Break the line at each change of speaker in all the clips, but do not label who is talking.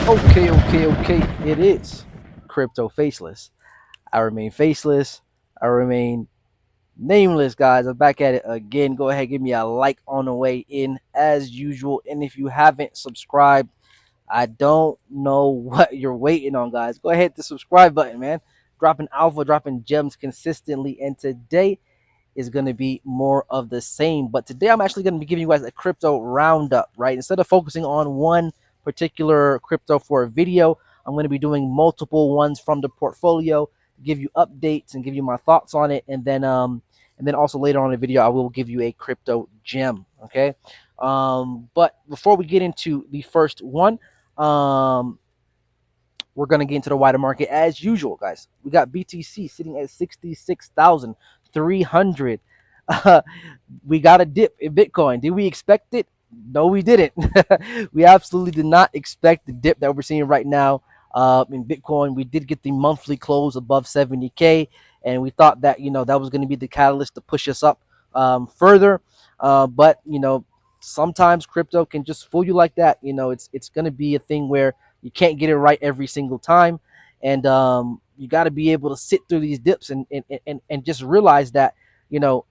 Okay. It is crypto faceless. I remain faceless. I remain nameless, guys. I'm back at it again. Go ahead, give me a like on the way in, as usual. And if you haven't subscribed, I don't know what you're waiting on, guys. Go ahead, hit the subscribe button, man. Dropping alpha, dropping gems consistently. And today is going to be more of the same. But today I'm actually going to be giving you guys a crypto roundup, right? Instead of focusing on one particular crypto for a video, I'm going to be doing multiple ones from the portfolio to give you updates and give you my thoughts on it. And then also later on in the video, I will give you a crypto gem. Okay. But before we get into the first one, um, we're going to get into the wider market as usual, guys. We got BTC sitting at 66,300. Uh, we got a dip in Bitcoin. Did we expect it? No, we didn't. We absolutely did not expect the dip that we're seeing right now in Bitcoin. We did get the monthly close above 70K, and we thought that that was going to be the catalyst to push us up further. But sometimes crypto can just fool you like that. It's going to be a thing where you can't get it right every single time, and you got to be able to sit through these dips and just realize that you know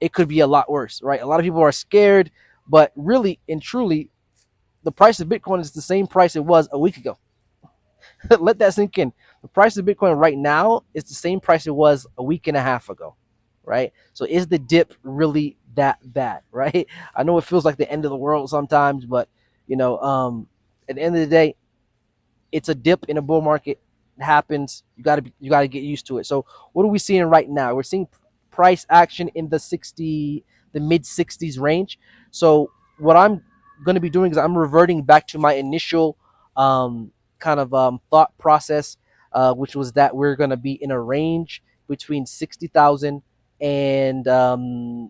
it could be a lot worse, right? A lot of people are scared, but really and truly, the price of Bitcoin is the same price it was a week ago. Let that sink in. The price of Bitcoin right now is the same price it was a week and a half ago, right? So is the dip really that bad, right? I know it feels like the end of the world sometimes, but at the end of the day, it's a dip in a bull market. It happens. You gotta get used to it. So what are we seeing right now? We're seeing price action in the mid 60s range. So what I'm going to be doing is I'm reverting back to my initial kind of thought process, which was that we're going to be in a range between 60,000 and from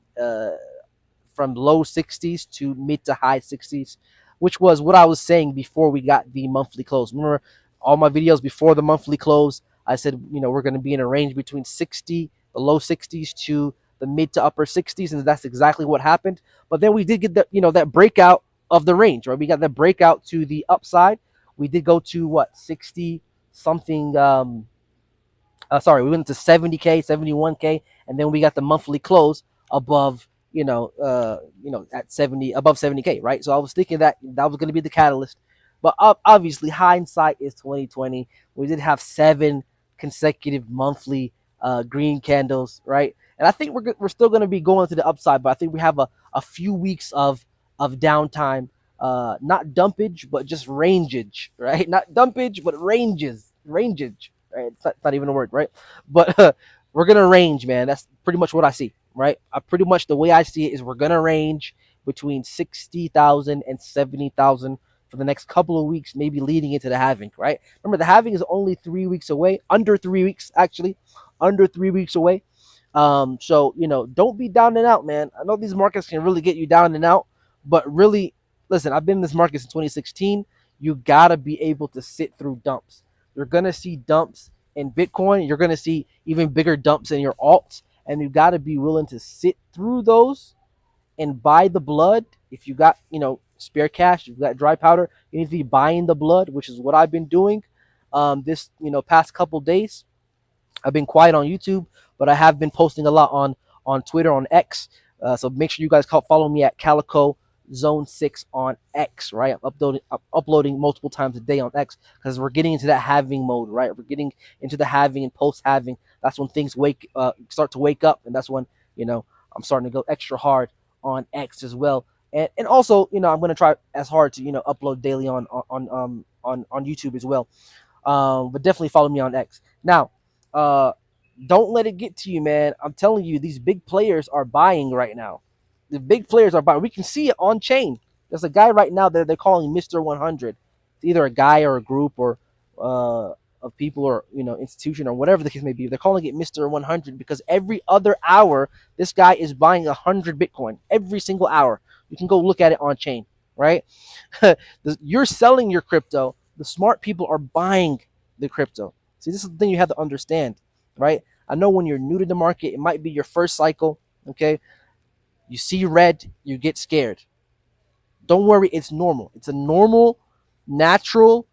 low 60s to mid to high 60s, which was what I was saying before we got the monthly close. Remember, all my videos before the monthly close, I said, we're going to be in a range between the low 60s to the mid to upper 60s, and that's exactly what happened. But then we did get that breakout of the range, right? We got that breakout to the upside. We did go to what 60 something. Sorry, we went to 70K, 71K, and then we got the monthly close above at 70 above 70K, right? So I was thinking that was going to be the catalyst, but obviously hindsight is 2020. We did have 7 consecutive monthly green candles, right? And I think we're still going to be going to the upside, but I think we have a few weeks of downtime, not dumpage, but just rangeage, right? Not dumpage, but rangeage, right? It's not even a word, right? But we're gonna range, man. That's pretty much what I see, right? Pretty much the way I see it is we're gonna range between 60,000 and 70,000 for the next couple of weeks, maybe leading into the halving, right? Remember, the halving is only 3 weeks away, under 3 weeks actually, under 3 weeks away. So don't be down and out, man. I know these markets can really get you down and out, but really, listen, I've been in this market since 2016. You gotta be able to sit through dumps. You're gonna see dumps in Bitcoin. You're gonna see even bigger dumps in your alts, and you gotta be willing to sit through those and buy the blood. If you got spare cash, you've got dry powder, you need to be buying the blood, which is what I've been doing. This past couple days, I've been quiet on YouTube, but I have been posting a lot on Twitter, on X. So make sure you guys follow me at Calico Zone 6 on X, right? I'm uploading multiple times a day on X because we're getting into that halving mode, right? We're getting into the halving and post halving. That's when things start to wake up, and that's when I'm starting to go extra hard on X as well. And also, I'm going to try as hard to upload daily on YouTube as well. But definitely follow me on X. Now, don't let it get to you, man. I'm telling you, these big players are buying right now. The big players are buying. We can see it on chain. There's a guy right now that they're calling Mr. 100. It's either a guy or a group or of people or institution or whatever the case may be. They're calling it Mr. 100 because every other hour this guy is buying 100 Bitcoin every single hour. You can go look at it on chain, right? You're selling your crypto. The smart people are buying the crypto. See, this is the thing you have to understand, right? I know when you're new to the market, it might be your first cycle, okay? You see red, you get scared. Don't worry, it's normal. It's a normal, natural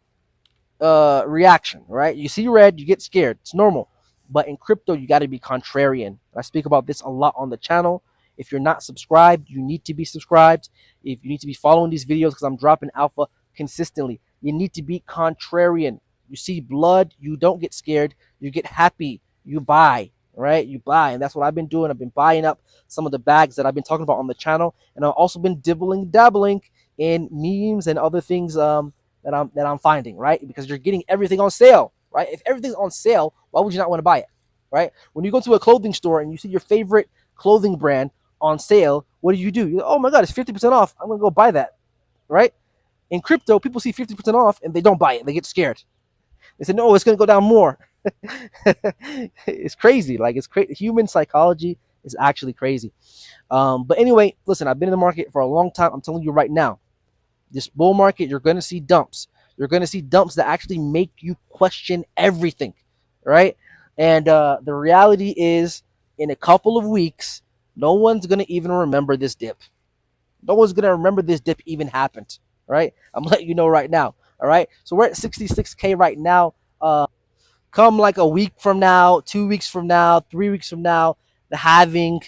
reaction, right? You see red, you get scared. It's normal. But in crypto, you got to be contrarian. I speak about this a lot on the channel. If you're not subscribed, you need to be subscribed. If you need to be following these videos because I'm dropping alpha consistently, you need to be contrarian. You see blood, you don't get scared. You get happy. You buy, right? You buy, and that's what I've been doing. I've been buying up some of the bags that I've been talking about on the channel, and I've also been dabbling in memes and other things that I'm finding, right? Because you're getting everything on sale, right? If everything's on sale, why would you not want to buy it, right? When you go to a clothing store and you see your favorite clothing brand on sale, what do? You're like, oh my god, it's 50% off. I'm gonna go buy that, right? In crypto, people see 50% off and they don't buy it. They get scared. They say, no, it's gonna go down more. It's crazy. Like it's crazy. Human psychology is actually crazy. But anyway, listen, I've been in the market for a long time. I'm telling you right now, this bull market, you're going to see dumps. You're going to see dumps that actually make you question everything, right? And the reality is, in a couple of weeks, no one's going to even remember this dip. No one's going to remember this dip even happened, right? I'm letting you know right now, all right? So we're at 66K right now. Come like a week from now, 2 weeks from now, 3 weeks from now, the halving,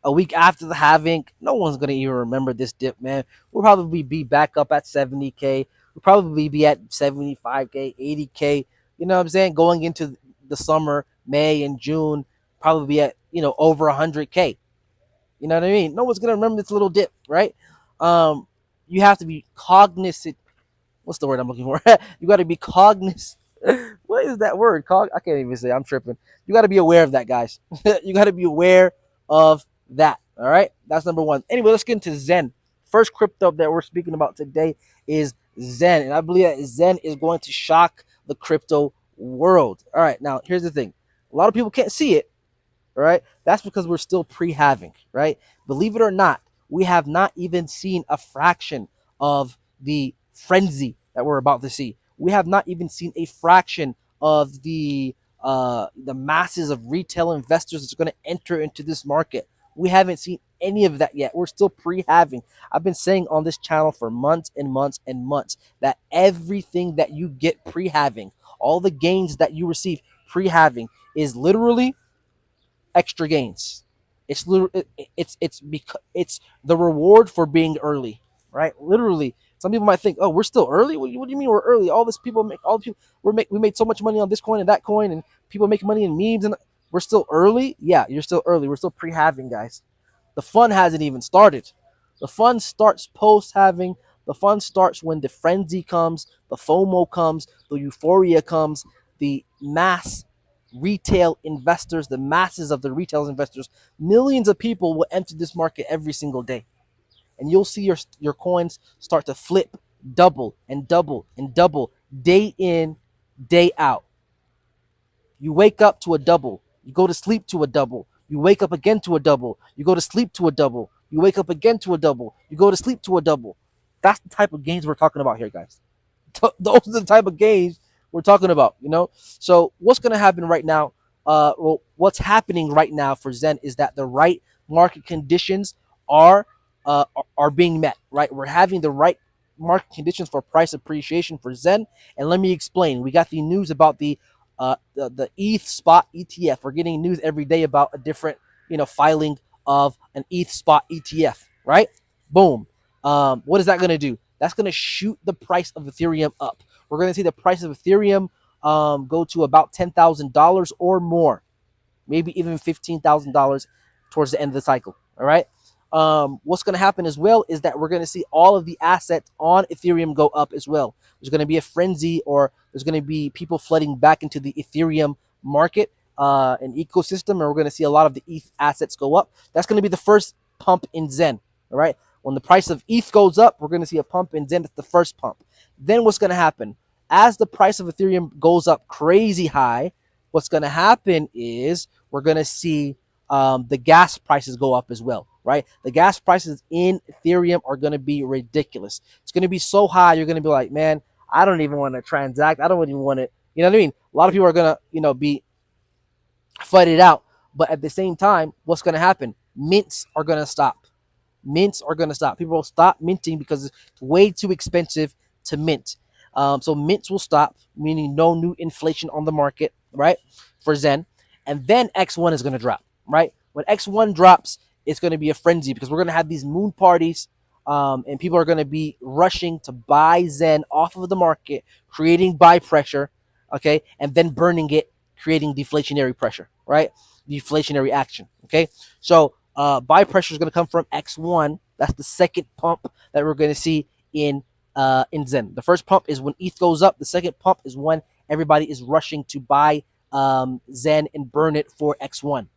a week after the halving, no one's gonna even remember this dip, man. We'll probably be back up at 70K. We'll probably be at 75K, 80K. You know what I'm saying? Going into the summer, May and June, probably be at over 100K. You know what I mean? No one's gonna remember this little dip, right? You have to be cognizant. What's the word I'm looking for? You got to be cognizant. What is that word? I can't even say. I'm tripping. You got to be aware of that, guys. You got to be aware of that. All right, that's number one. Anyway, let's get into Zen. First crypto that we're speaking about today is Zen, and I believe that Zen is going to shock the crypto world. All right, now here's the thing: a lot of people can't see it. All right, that's because we're still pre-halving. Right, believe it or not, we have not even seen a fraction of the frenzy that we're about to see. We have not even seen a fraction of the masses of retail investors that's going to enter into this market. We haven't seen any of that yet. We're still pre-halving. I've been saying on this channel for months and months and months that everything that you get pre-halving, all the gains that you receive pre-halving, is literally extra gains. It's literally it's because it's the reward for being early, right? Literally, some people might think, "Oh, we're still early. What do you mean we're early? All this people make, all the people we made so much money on this coin and that coin, and people make money in memes, and we're still early." Yeah, you're still early. We're still pre-halving, guys. The fun hasn't even started. The fun starts post-halving. The fun starts when the frenzy comes, the FOMO comes, the euphoria comes, the mass retail investors, the masses of the retail investors, millions of people will enter this market every single day. And you'll see your coins start to flip, double and double and double, day in, day out. You wake up to a double. You go to sleep to a double. You wake up again to a double. You go to sleep to a double. You wake up again to a double. You go to sleep to a double. That's the type of gains we're talking about here, guys. Those are the type of gains we're talking about. So what's going to happen right now? What's happening right now for Zen is that the right market conditions are are being met. Right, we're having the right market conditions for price appreciation for Zen. And let me explain. We got the news about the ETH spot ETF. We're getting news every day about a different filing of an ETH spot ETF. Right, boom. What is that going to do? That's going to shoot the price of Ethereum up. We're going to see the price of Ethereum go to about $10,000 or more, maybe even $15,000 towards the end of the cycle. All right. What's going to happen as well is that we're going to see all of the assets on Ethereum go up as well. There's going to be a frenzy, or there's going to be people flooding back into the Ethereum market and ecosystem, and we're going to see a lot of the ETH assets go up. That's going to be the first pump in Zen. All right. When the price of ETH goes up, we're going to see a pump in Zen. That's the first pump. Then what's going to happen? As the price of Ethereum goes up crazy high, what's going to happen is we're going to see the gas prices go up as well, right? The gas prices in Ethereum are going to be ridiculous. It's going to be so high, you're going to be like, man, I don't even want to transact. I don't even want to, you know what I mean? A lot of people are going to, be fight it out. But at the same time, what's going to happen? Mints are going to stop. Mints are going to stop. People will stop minting because it's way too expensive to mint. So mints will stop, meaning no new inflation on the market, right? For Zen, and then X1 is going to drop, right? When X1 drops, it's going to be a frenzy because we're going to have these moon parties, and people are going to be rushing to buy Zen off of the market, creating buy pressure, okay, and then burning it, creating deflationary pressure, right? Deflationary action, okay. So buy pressure is going to come from X1. That's the second pump that we're going to see in Zen. The first pump is when ETH goes up. The second pump is when everybody is rushing to buy Zen and burn it for X1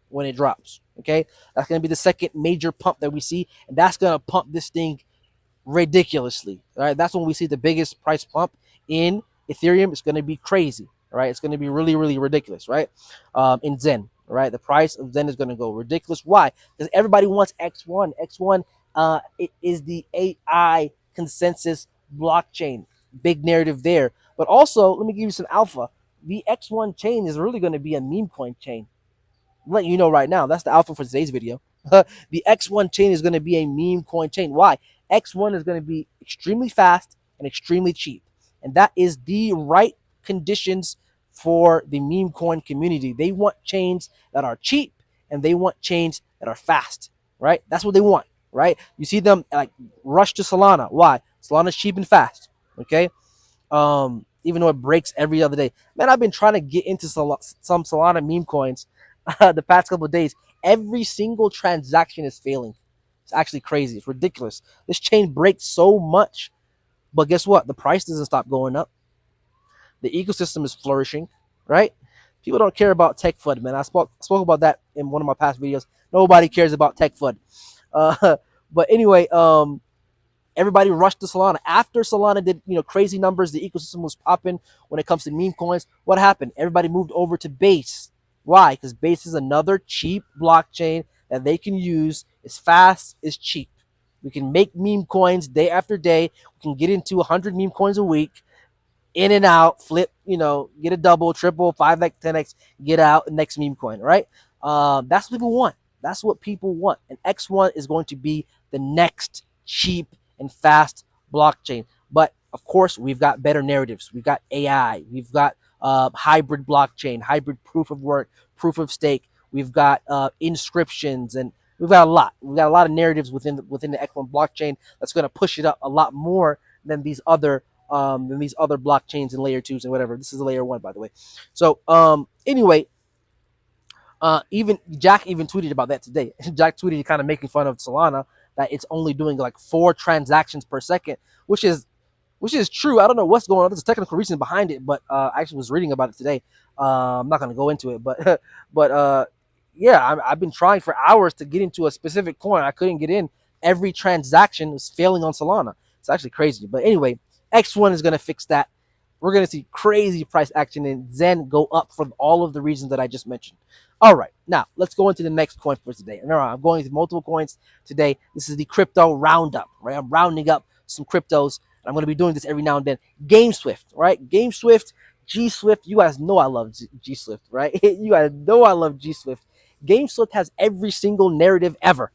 when it drops. Okay, that's going to be the second major pump that we see, and that's going to pump this thing ridiculously. All right, that's when we see the biggest price pump in Ethereum. It's going to be crazy. All right, it's going to be really, really ridiculous. Right, in Zen. All right, the price of Zen is going to go ridiculous. Why? Because everybody wants X1. X1 it is the AI consensus blockchain. Big narrative there. But also, let me give you some alpha. The X1 chain is really going to be a meme coin chain. I'm letting you know right now. That's the alpha for today's video. The X1 chain is going to be a meme coin chain. Why? X1 is going to be extremely fast and extremely cheap. And that is the right conditions for the meme coin community. They want chains that are cheap and they want chains that are fast, right? That's what they want, right? You see them like rush to Solana. Why? Solana's cheap and fast, okay? Even though it breaks every other day. Man, I've been trying to get into some Solana meme coins the past couple of days. Every single transaction is failing. It's actually crazy. It's ridiculous. This chain breaks so much, but guess what? The price doesn't stop going up. The ecosystem is flourishing, right? People don't care about tech FUD, man. I spoke about that in one of my past videos. Nobody cares about tech FUD. Uh, but anyway, everybody rushed to Solana. After Solana did, crazy numbers, the ecosystem was popping when it comes to meme coins. What happened? Everybody moved over to Base. Why? Because Base is another cheap blockchain that they can use. It's fast, it's cheap. We can make meme coins day after day. We can get into 100 meme coins a week, in and out, flip, get a double, triple, 5x, 10x, get out, next meme coin, right? That's what people want. That's what people want. And X1 is going to be the next cheap and fast blockchain. But of course, we've got better narratives. We've got AI. We've got hybrid blockchain, hybrid proof of work, proof of stake. We've got inscriptions, and we've got a lot. We've got a lot of narratives within the X1 blockchain that's going to push it up a lot more than these other blockchains and layer twos and whatever. This is a layer one, by the way. So anyway, even Jack even tweeted about that today. Jack tweeted kind of making fun of Solana, that it's only doing like 4 transactions per second, which is true. I don't know what's going on. There's a technical reason behind it, but I actually was reading about it today. I'm not going to go into it, but yeah, I've been trying for hours to get into a specific coin. I couldn't get in. Every transaction was failing on Solana. It's actually crazy. But anyway, X1 is going to fix that. We're going to see crazy price action and Zen go up for all of the reasons that I just mentioned. All right, now let's go into the next coin for today. And I'm going to multiple coins today. This is the crypto roundup, right? I'm rounding up some cryptos. I'm going to be doing this every now and then. GameSwift, right? GameSwift, GSwift. You guys know I love GSwift, right? You guys know I love GSwift. GameSwift has every single narrative ever,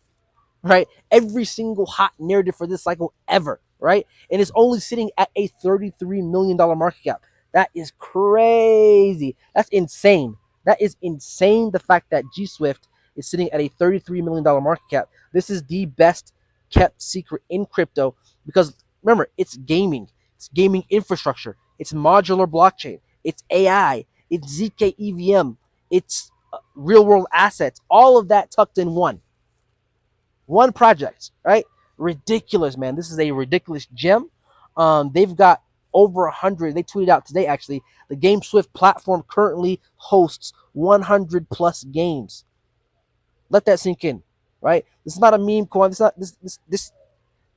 right? Every single hot narrative for this cycle ever, right? And it's only sitting at a $33 million market cap. That is crazy. That's insane. That is insane. The fact that GSwift is sitting at a $33 million market cap. This is the best kept secret in crypto because remember, it's gaming. It's gaming infrastructure. It's modular blockchain. It's AI. It's ZK EVM. It's real world assets. All of that tucked in one project, right? Ridiculous, man. This is a ridiculous gem. They've got over 100. They tweeted out today, actually. The GameSwift platform currently hosts 100 plus games. Let that sink in, right? This is not a meme coin. This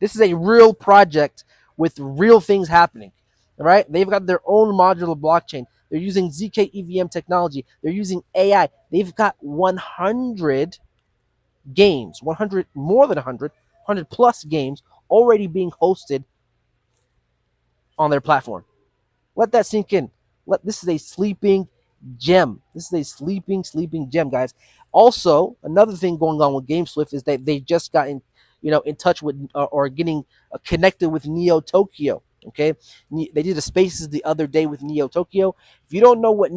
is a real project with real things happening, right? They've got their own modular blockchain. They're using ZK EVM technology. They're using AI. They've got 100 games, 100, more than 100 plus games already being hosted on their platform. Let that sink in. This is a sleeping gem. This is a sleeping gem, guys. Also, another thing going on with GameSwift is that they just got in touch with or getting connected with Neo Tokyo, Okay, they did a Spaces the other day with Neo Tokyo. If you don't know what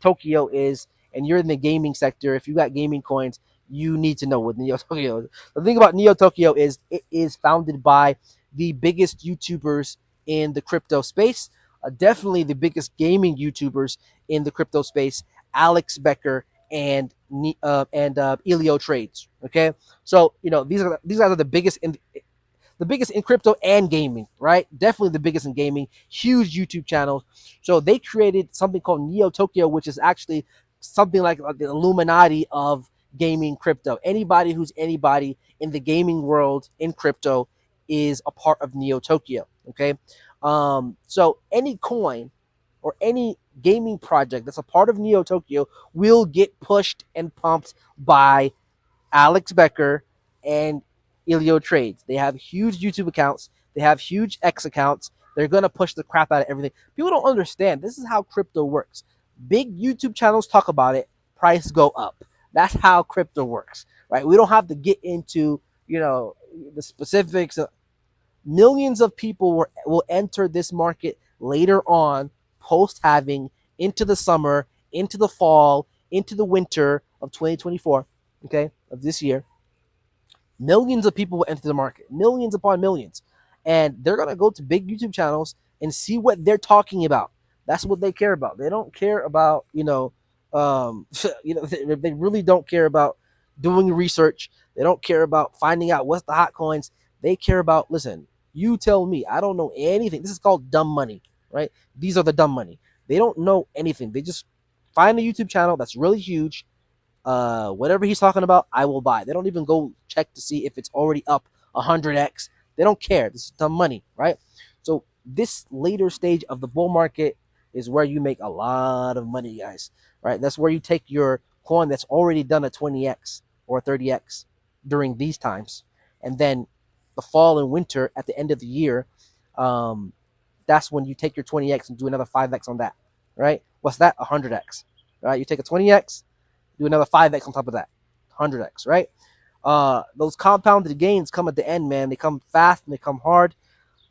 Tokyo is, and you're in the gaming sector, if you got gaming coins, you need to know what Neo Tokyo is. The thing about Neo Tokyo is it is founded by the biggest YouTubers in the crypto space, definitely the biggest gaming YouTubers in the crypto space, Alex Becker and Elio Trades. Okay, so these guys are the biggest in crypto and gaming, right? Definitely the biggest in gaming, huge YouTube channels. So they created something called Neo Tokyo, which is actually something like the Illuminati of gaming crypto. Anybody who's anybody in the gaming world in crypto is a part of Neo Tokyo. Okay. So any coin or any gaming project that's a part of Neo Tokyo will get pushed and pumped by Alex Becker and Elio Trades. They have huge YouTube accounts. They have huge X accounts. They're gonna push the crap out of everything. People don't understand. This is how crypto works. Big YouTube channels talk about it. Price go up. That's how crypto works, right? We don't have to get into the specifics. Millions of people will enter this market later on, post having into the summer, into the fall, into the winter of 2024. Okay, of this year, millions of people will enter the market, millions upon millions, and they're gonna go to big YouTube channels and see what they're talking about. That's what they care about. They don't care about they really don't care about doing research. They don't care about finding out what's the hot coins. They care about, listen, you tell me. I don't know anything. This is called dumb money, right? These are the dumb money. They don't know anything. They just find a YouTube channel that's really huge, whatever he's talking about, I will buy. They don't even go check to see if it's already up 100x. They don't care. This is the money, right? So this later stage of the bull market is where you make a lot of money, guys, right? That's where you take your coin that's already done a 20x or 30x during these times, and then the fall and winter at the end of the year, um, that's when you take your 20x and do another 5x on that, right? What's that? 100x, right? You take a 20x, do another 5x on top of that, 100x, right? Those compounded gains come at the end, man. They come fast and they come hard.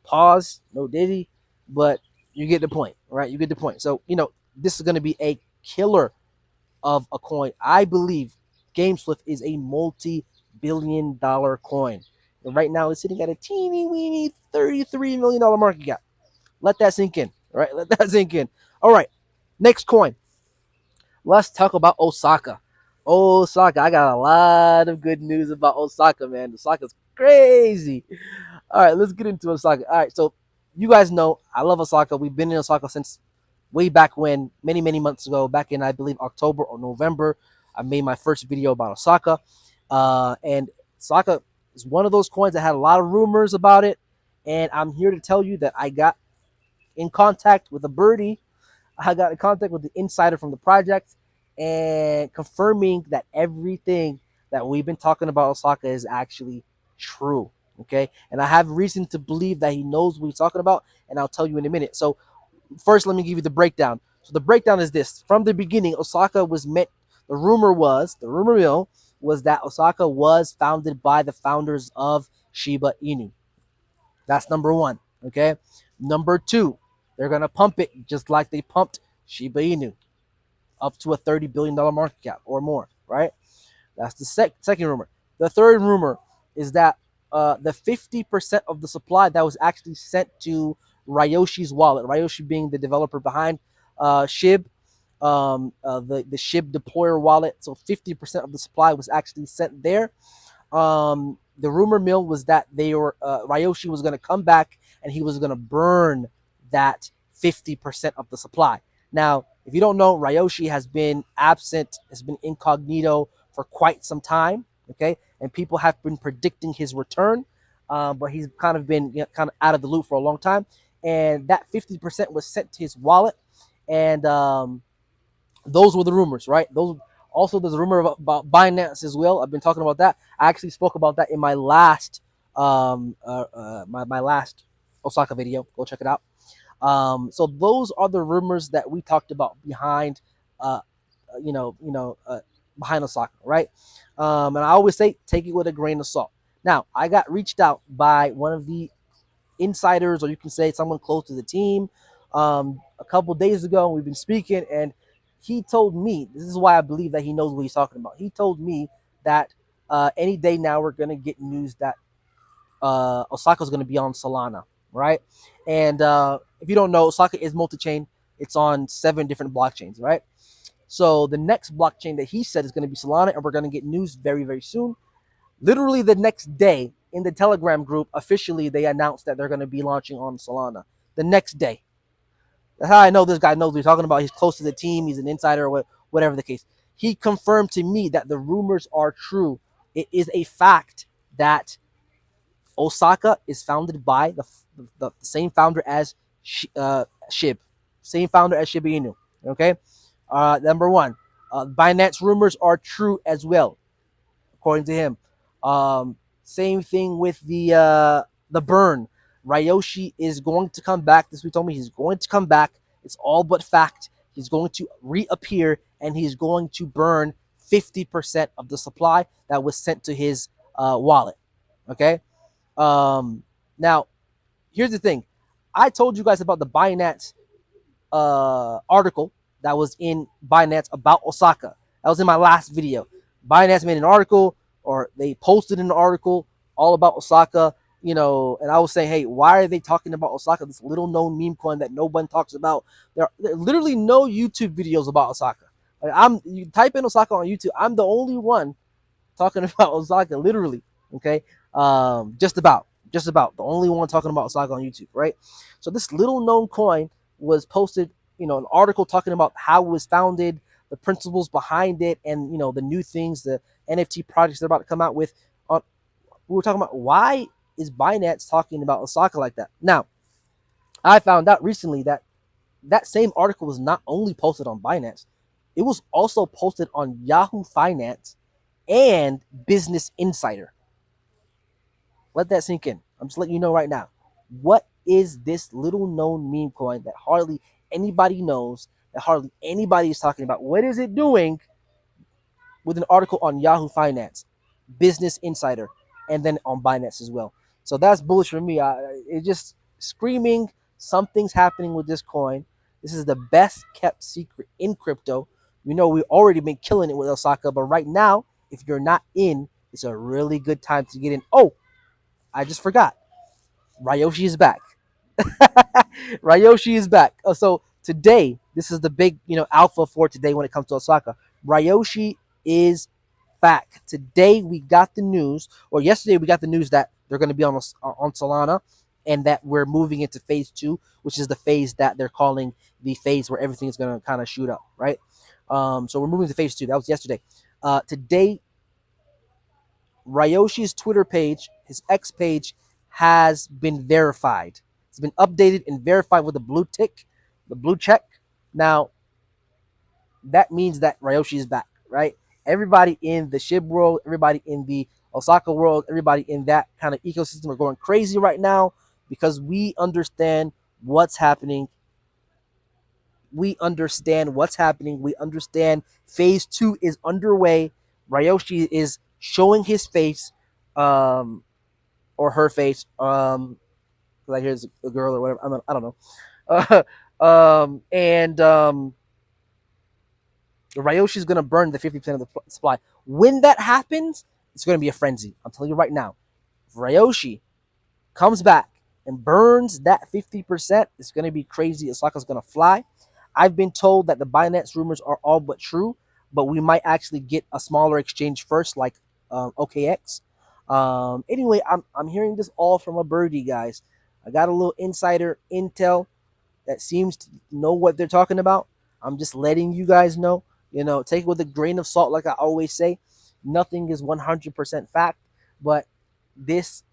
Pause, no diddy, but you get the point, right? You get the point. So, this is going to be a killer of a coin. I believe GameSwift is a multi-billion-dollar coin. And right now, it's sitting at a teeny weeny $33 million market cap. Let that sink in, right? Let that sink in. All right, next coin. Let's talk about Osaka. Osaka, I got a lot of good news about Osaka, man. Osaka's crazy. All right, let's get into Osaka. All right, so you guys know I love Osaka. We've been in Osaka since way back when, many, many months ago, back in, I believe, October or November. I made my first video about Osaka. And Osaka is one of those coins that had a lot of rumors about it. And I'm here to tell you that I got in contact with a birdie. I got in contact with the insider from the project and confirming that everything that we've been talking about Osaka is actually true. Okay. And I have reason to believe that he knows what he's talking about. And I'll tell you in a minute. So, first, let me give you the breakdown. So, the breakdown is this: from the beginning, Osaka was meant, the rumor mill was that Osaka was founded by the founders of Shiba Inu. That's number one. Okay. Number two, they're going to pump it just like they pumped Shiba Inu up to a $30 billion market cap or more, right? That's the second rumor. The third rumor is that the 50% of the supply that was actually sent to Ryoshi's wallet, Ryoshi being the developer behind SHIB, the SHIB deployer wallet. So 50% of the supply was actually sent there. The rumor mill was that Ryoshi was going to come back and he was going to burn that 50% of the supply. Now, if you don't know, Ryoshi has been absent, has been incognito for quite some time. Okay, and people have been predicting his return, but he's kind of been kind of out of the loop for a long time. And that 50% was sent to his wallet, and those were the rumors, right? Those also, there's a rumor about Binance as well. I've been talking about that. I actually spoke about that in my last my last Osaka video. Go check it out. So those are the rumors that we talked about behind, behind Osaka, right? And I always say, take it with a grain of salt. Now, I got reached out by one of the insiders, or you can say someone close to the team. A couple days ago, we've been speaking, and he told me, this is why I believe that he knows what he's talking about. He told me that any day now we're gonna get news that Osaka's gonna be on Solana, right? And if you don't know, Osaka is multi-chain. It's on 7 different blockchains, right? So the next blockchain that he said is going to be Solana, and we're going to get news very, very soon. Literally the next day in the Telegram group, officially they announced that they're going to be launching on Solana. The next day. That's how I know this guy knows what he's talking about. He's close to the team. He's an insider, or whatever the case. He confirmed to me that the rumors are true. It is a fact that Osaka is founded by the same founder as Shib, same founder as Shiba Inu. Okay, number one, Binance rumors are true as well, according to him. Same thing with the burn. Ryoshi is going to come back. This we told me he's going to come back. It's all but fact. He's going to reappear and he's going to burn 50% of the supply that was sent to his wallet. Okay. Now, here's the thing. I told you guys about the Binance article that was in Binance about Osaka. That was in my last video. Binance made an article, or they posted an article all about Osaka, and I was saying, hey, why are they talking about Osaka, this little known meme coin that no one talks about? There are literally no YouTube videos about Osaka. Like, you type in Osaka on YouTube, I'm the only one talking about Osaka, literally. Okay, just about the only one talking about Osaka on YouTube, right? So this little known coin was posted, an article talking about how it was founded, the principles behind it, and the new things, the NFT projects they're about to come out with. We were talking about, why is Binance talking about Osaka like that? Now, I found out recently that that same article was not only posted on Binance, it was also posted on Yahoo Finance and Business Insider. Let that sink in. I'm just letting you know right now. What is this little known meme coin that hardly anybody knows, that hardly anybody is talking about? What is it doing with an article on Yahoo Finance, Business Insider, and then on Binance as well? So that's bullish for me. It's just screaming something's happening with this coin. This is the best kept secret in crypto. We've already been killing it with Osaka, but right now, if you're not in, it's a really good time to get in. Oh, I just forgot. Ryoshi is back. Ryoshi is back. So today, this is the big, alpha for today when it comes to Osaka. Ryoshi is back. Today we got the news, or yesterday we got the news that they're going to be on Solana, and that we're moving into phase 2, which is the phase that they're calling the phase where everything is going to kind of shoot up, right? So we're moving to phase 2. That was yesterday. Today, Ryoshi's Twitter page, his X page, has been verified. It's been updated and verified with a blue tick, the blue check. Now, that means that Ryoshi is back, right? Everybody in the SHIB world, everybody in the Osaka world, everybody in that kind of ecosystem are going crazy right now because we understand what's happening. We understand what's happening. We understand phase 2 is underway. Ryoshi is showing his face, or her face, because I hear it's a girl or whatever. I don't know. And Ryoshi's gonna burn the 50% of the supply. When that happens, it's gonna be a frenzy. I'm telling you right now. If Ryoshi comes back and burns that 50%, it's gonna be crazy. Osaka's gonna fly. I've been told that the Binance rumors are all but true, but we might actually get a smaller exchange first, like OKX. Anyway, I'm hearing this all from a birdie, guys. I got a little insider intel that seems to know what they're talking about. I'm just letting you guys know. Take it with a grain of salt, like I always say. Nothing is 100% fact, but this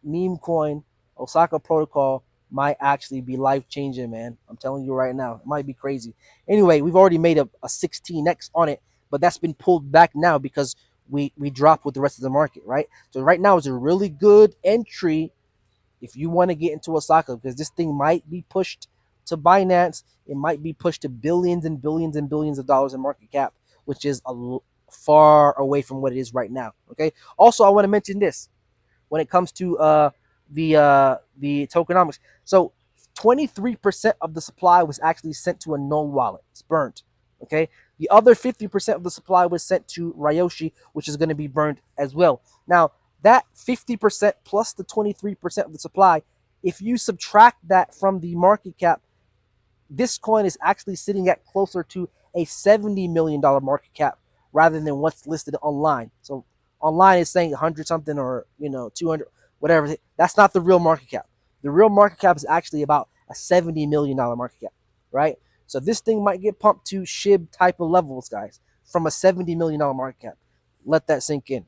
meme coin, Osaka Protocol, might actually be life changing, man. I'm telling you right now, it might be crazy. Anyway, we've already made a 16x on it, but that's been pulled back now because we dropped with the rest of the market, right? So right now is a really good entry if you want to get into Osaka, because this thing might be pushed to Binance. It might be pushed to billions and billions and billions of dollars in market cap, which is far away from what it is right now. Okay. Also, I want to mention this when it comes to the tokenomics. So 23% of the supply was actually sent to a null wallet. It's burnt. Okay. The other 50% of the supply was sent to Ryoshi, which is going to be burned as well. Now, that 50% plus the 23% of the supply, if you subtract that from the market cap, this coin is actually sitting at closer to a $70 million market cap rather than what's listed online. So online is saying 100 something or 200 whatever. That's not the real market cap. The real market cap is actually about a $70 million market cap, right? So this thing might get pumped to SHIB type of levels, guys, from a $70 million market cap. Let that sink in.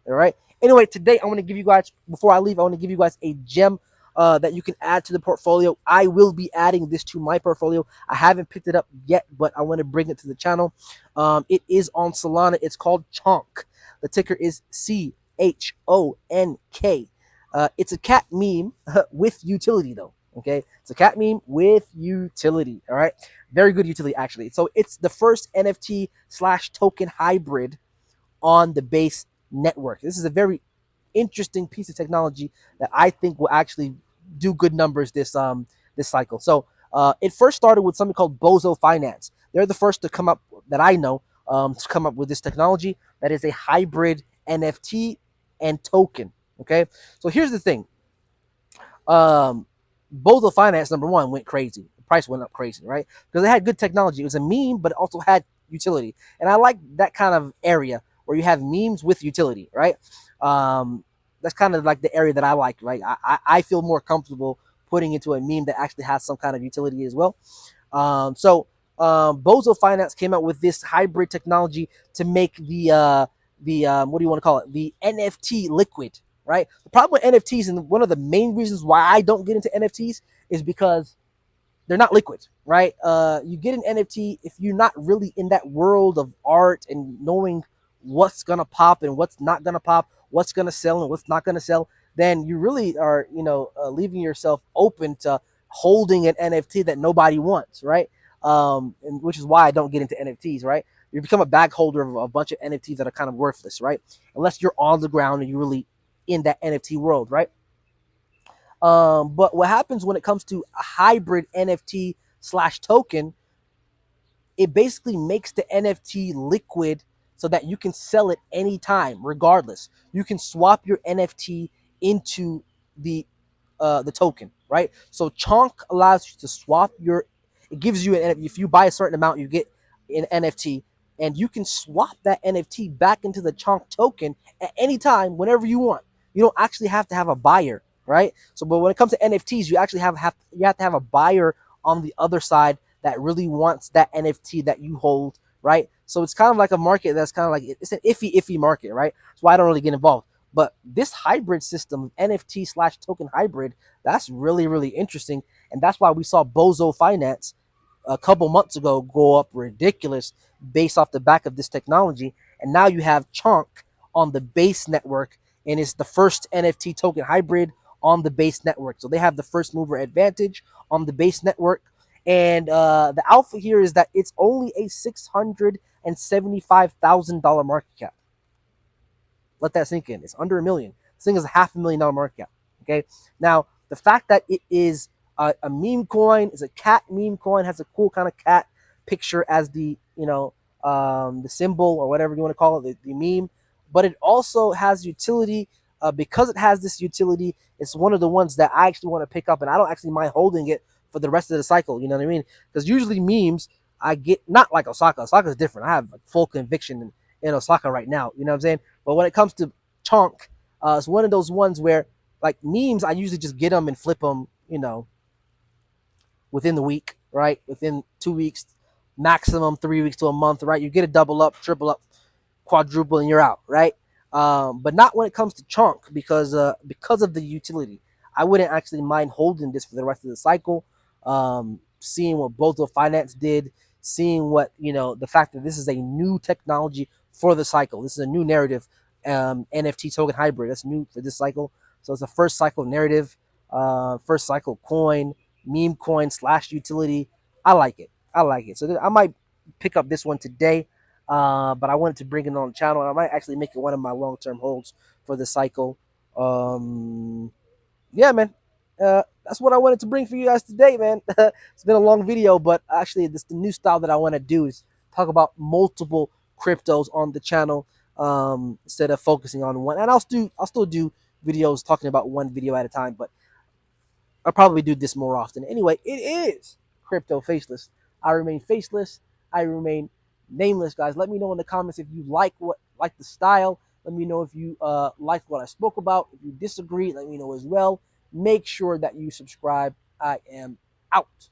All right. Anyway, today I want to give you guys, before I leave, I want to give you guys a gem that you can add to the portfolio. I will be adding this to my portfolio. I haven't picked it up yet, but I want to bring it to the channel. It is on Solana. It's called Chonk. The ticker is CHONK. It's a cat meme with utility, though. Okay, it's a cat meme with utility. All right, very good utility actually. So it's the first NFT slash token hybrid on the base network. This is a very interesting piece of technology that I think will actually do good numbers this cycle. So it first started with something called Bozo Finance. They're the first to come up that I know to come up with this technology that is a hybrid NFT and token. Okay, so here's the thing. Bozo Finance number one went crazy. The price went up crazy, right? Because it had good technology. It was a meme, but it also had utility, and I like that kind of area where you have memes with utility, right? That's kind of like the area that I like, right? I feel more comfortable putting into a meme that actually has some kind of utility as well. So Bozo Finance came out with this hybrid technology to make the what do you want to call it? The NFT liquid, right? The problem with NFTs, and one of the main reasons why I don't get into NFTs, is because they're not liquid, right? You get an NFT if you're not really in that world of art and knowing what's gonna pop and what's not gonna pop, what's gonna sell and what's not gonna sell. Then you really are, leaving yourself open to holding an NFT that nobody wants, right? And which is why I don't get into NFTs, right? You become a bag holder of a bunch of NFTs that are kind of worthless, right? Unless you're on the ground and you're really in that NFT world, right? But what happens when it comes to a hybrid NFT slash token, it basically makes the NFT liquid so that you can sell it anytime, regardless. You can swap your NFT into the token, right? So Chonk allows you to swap your. It gives you an, if you buy a certain amount, you get an NFT, and you can swap that NFT back into the Chonk token at any time, whenever you want. You don't actually have to have a buyer, right? So, but when it comes to NFTs, you actually you have to have a buyer on the other side that really wants that NFT that you hold, right? So it's kind of like a market that's kind of like, it's an iffy market, right? That's why I don't really get involved. But this hybrid system, NFT slash token hybrid, that's really, really interesting. And that's why we saw Bozo Finance a couple months ago go up ridiculous based off the back of this technology. And now you have Chonk on the base network, and it's the first NFT token hybrid on the base network. So they have the first mover advantage on the base network. And the alpha here is that it's only a $675,000 market cap. Let that sink in. It's under $1 million. This thing is a $500,000 market cap. Okay. Now, the fact that it is a meme coin, is a cat meme coin, has a cool kind of cat picture as the symbol or whatever you want to call it, the meme. But it also has utility. Because it has this utility, it's one of the ones that I actually want to pick up, and I don't actually mind holding it for the rest of the cycle. You know what I mean? Because usually memes, I get not like Osaka. Osaka is different. I have full conviction in Osaka right now. You know what I'm saying? But when it comes to Chonk, it's one of those ones where, like, memes, I usually just get them and flip them, within the week, right? Within 2 weeks, maximum 3 weeks to a month, right? You get a double up, triple up, quadruple, and you're out, right? But not when it comes to Chonk, because of the utility. I wouldn't actually mind holding this for the rest of the cycle. Seeing what Bozo Finance did, seeing what, the fact that this is a new technology for the cycle. This is a new narrative, NFT token hybrid. That's new for this cycle. So it's a first cycle narrative, first cycle coin, meme coin slash utility. I like it. I like it. So I might pick up this one today. But I wanted to bring it on the channel, and I might actually make it one of my long-term holds for the cycle. yeah, man. That's what I wanted to bring for you guys today, man. It's been a long video, but actually, this the new style that I want to do is talk about multiple cryptos on the channel instead of focusing on one. And I'll still do videos talking about one video at a time, but I'll probably do this more often. Anyway, it is Crypto Faceless. I remain faceless. I remain nameless, guys. Let me know in the comments if you like the style. Let me know if you like what I spoke about. If you disagree, let me know as well. Make sure that you subscribe. I am out.